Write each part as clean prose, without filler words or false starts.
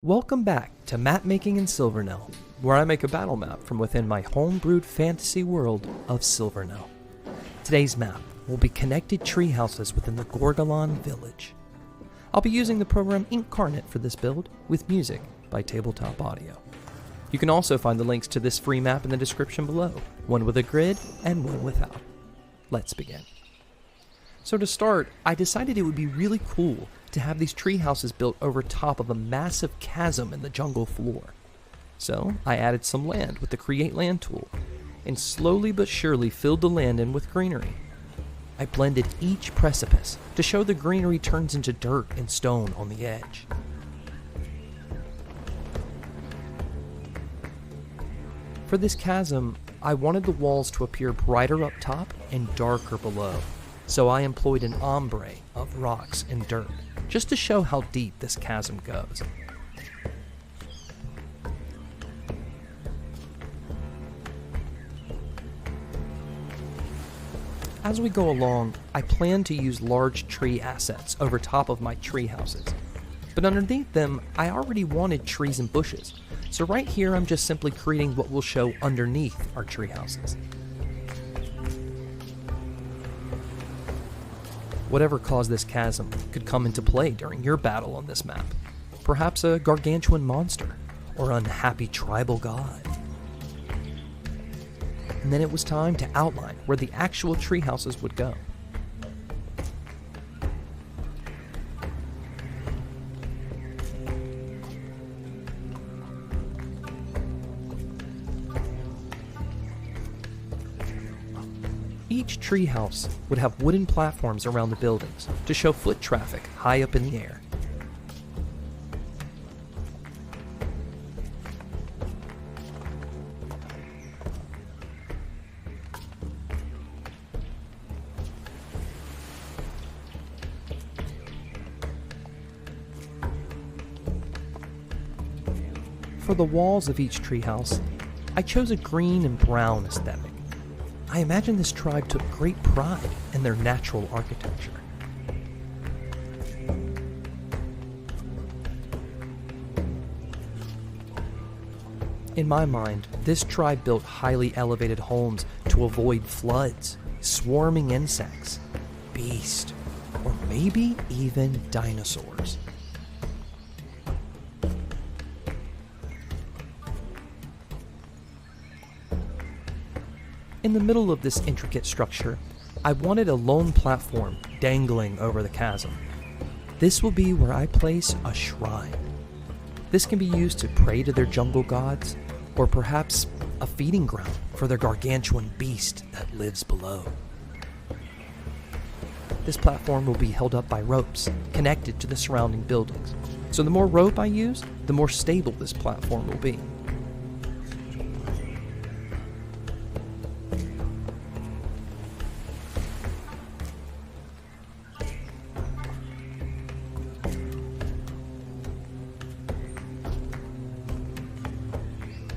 Welcome back to Map Making in Silvernell, where I make a battle map from within my homebrewed fantasy world of Silvernell. Today's map will be connected tree houses within the Gorgolon village. I'll be using the program Inkarnate for this build, with music by Tabletop Audio. You can also find the links to this free map in the description below, one with a grid and one without. Let's begin. So to start, I decided it would be really cool to have these tree houses built over top of a massive chasm in the jungle floor. So I added some land with the Create Land tool, and slowly but surely filled the land in with greenery. I blended each precipice to show the greenery turns into dirt and stone on the edge. For this chasm, I wanted the walls to appear brighter up top and darker below, so I employed an ombre of rocks and dirt, just to show how deep this chasm goes. As we go along, I plan to use large tree assets over top of my tree houses, but underneath them, I already wanted trees and bushes, so right here I'm just simply creating what will show underneath our tree houses. Whatever caused this chasm could come into play during your battle on this map. Perhaps a gargantuan monster, or unhappy tribal god. And then it was time to outline where the actual tree houses would go. Each treehouse would have wooden platforms around the buildings to show foot traffic high up in the air. For the walls of each treehouse, I chose a green and brown aesthetic. I imagine this tribe took great pride in their natural architecture. In my mind, this tribe built highly elevated homes to avoid floods, swarming insects, beasts, or maybe even dinosaurs. In the middle of this intricate structure, I wanted a lone platform dangling over the chasm. This will be where I place a shrine. This can be used to pray to their jungle gods, or perhaps a feeding ground for their gargantuan beast that lives below. This platform will be held up by ropes connected to the surrounding buildings. So the more rope I use, the more stable this platform will be.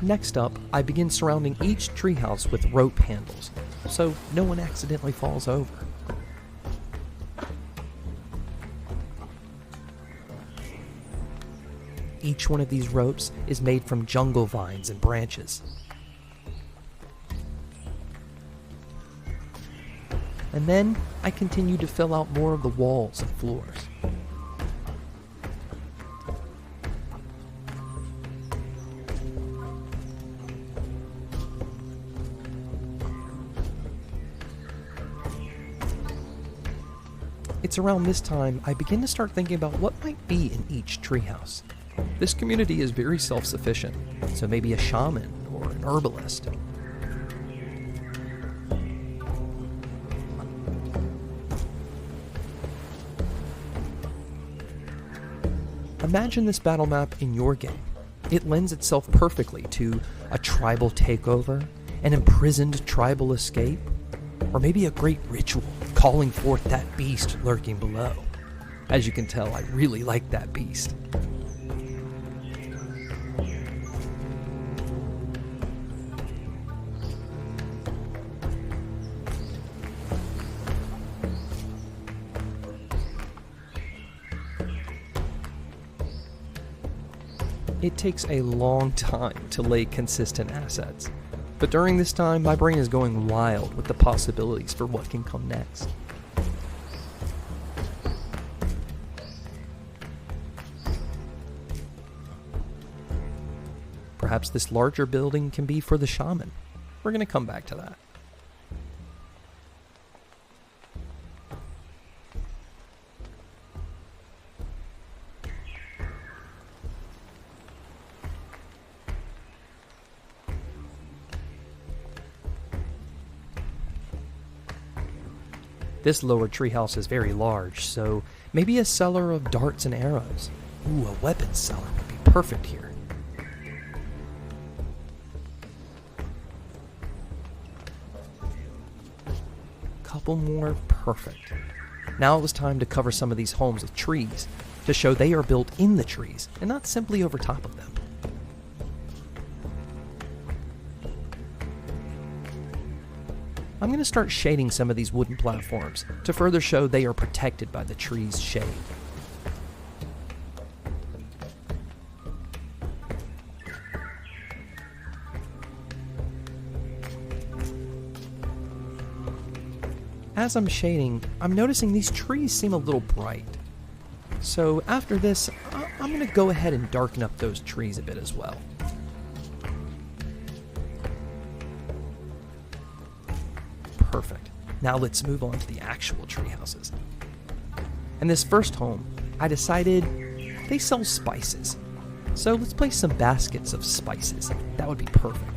Next up, I begin surrounding each treehouse with rope handles, so no one accidentally falls over. Each one of these ropes is made from jungle vines and branches. And then I continue to fill out more of the walls and floors. It's around this time I begin to start thinking about what might be in each treehouse. This community is very self-sufficient, so maybe a shaman or an herbalist. Imagine this battle map in your game. It lends itself perfectly to a tribal takeover, an imprisoned tribal escape, or maybe a great ritual calling forth that beast lurking below. As you can tell, I really like that beast. It takes a long time to lay consistent assets, but during this time my brain is going wild with the possibilities for what can come next. Perhaps this larger building can be for the shaman. We're going to come back to that. This lower treehouse is very large, so maybe a cellar of darts and arrows. Ooh, a weapons cellar would be perfect here. Couple more, perfect. Now it was time to cover some of these homes with trees, to show they are built in the trees, and not simply over top of them. I'm going to start shading some of these wooden platforms to further show they are protected by the tree's shade. As I'm shading, I'm noticing these trees seem a little bright. So after this, I'm going to go ahead and darken up those trees a bit as well. Perfect. Now let's move on to the actual tree houses. In this first home, I decided they sell spices. So let's place some baskets of spices. That would be perfect.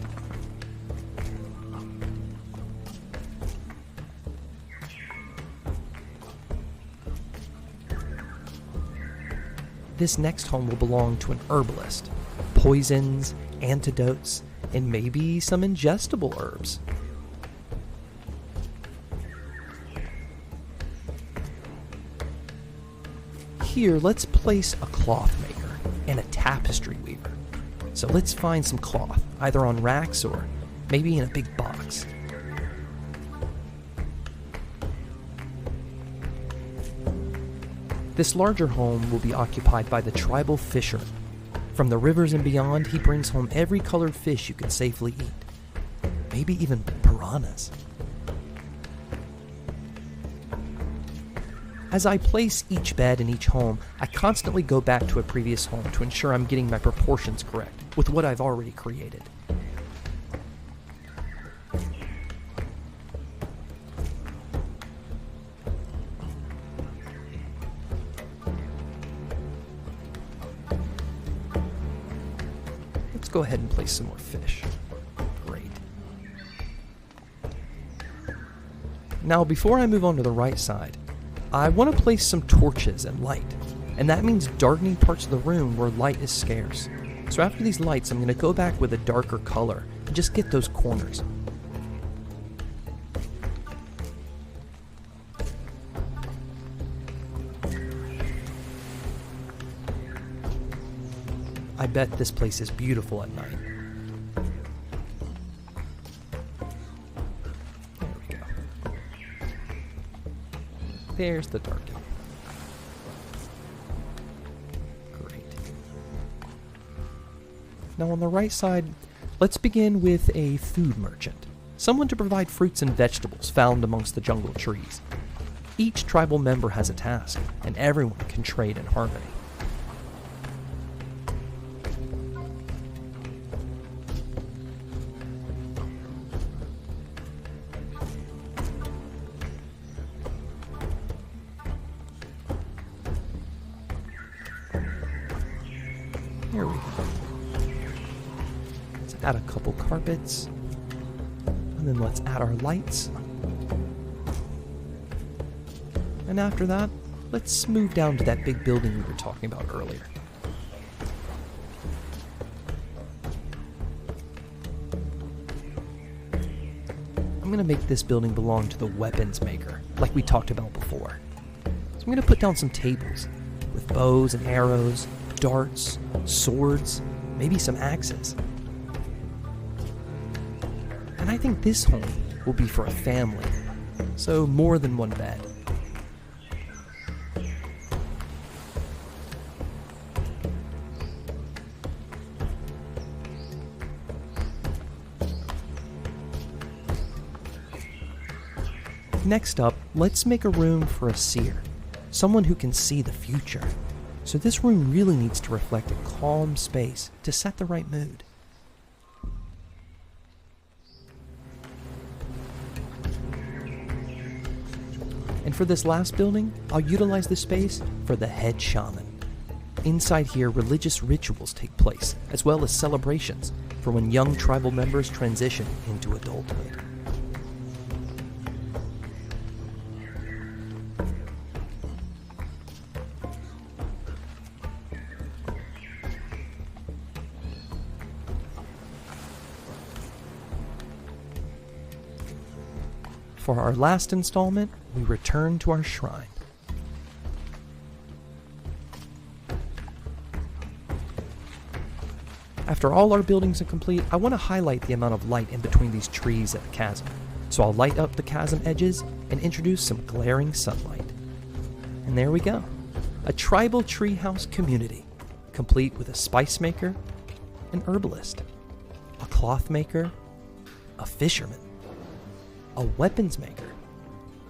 This next home will belong to an herbalist. Poisons, antidotes, and maybe some ingestible herbs. Here, let's place a cloth maker and a tapestry weaver. So let's find some cloth, either on racks or maybe in a big box. This larger home will be occupied by the tribal fisherman. From the rivers and beyond, he brings home every colored fish you can safely eat. Maybe even piranhas. As I place each bed in each home, I constantly go back to a previous home to ensure I'm getting my proportions correct with what I've already created. Let's go ahead and place some more fish. Great. Now, before I move on to the right side, I want to place some torches and light, and that means darkening parts of the room where light is scarce. So after these lights, I'm going to go back with a darker color and just get those corners. I bet this place is beautiful at night. There's the darkening. Great. Now on the right side, let's begin with a food merchant. Someone to provide fruits and vegetables found amongst the jungle trees. Each tribal member has a task, and everyone can trade in harmony. Here we go. Let's add a couple carpets. And then let's add our lights. And after that, let's move down to that big building we were talking about earlier. I'm going to make this building belong to the weapons maker, like we talked about before. So I'm going to put down some tables with bows and arrows, darts, swords, maybe some axes. And I think this home will be for a family, so more than one bed. Next up, let's make a room for a seer, someone who can see the future. So this room really needs to reflect a calm space to set the right mood. And for this last building, I'll utilize this space for the head shaman. Inside here, religious rituals take place, as well as celebrations for when young tribal members transition into adulthood. For our last installment, we return to our shrine. After all our buildings are complete, I want to highlight the amount of light in between these trees at the chasm. So I'll light up the chasm edges and introduce some glaring sunlight. And there we go. A tribal treehouse community, complete with a spice maker, an herbalist, a cloth maker, a fisherman, a weapons maker,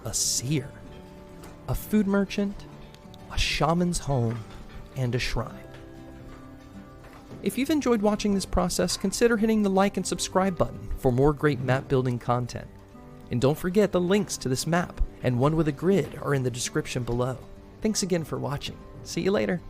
a seer, a food merchant, a shaman's home, and a shrine. If you've enjoyed watching this process, consider hitting the like and subscribe button for more great map building content. And don't forget the links to this map and one with a grid are in the description below. Thanks again for watching. See you later.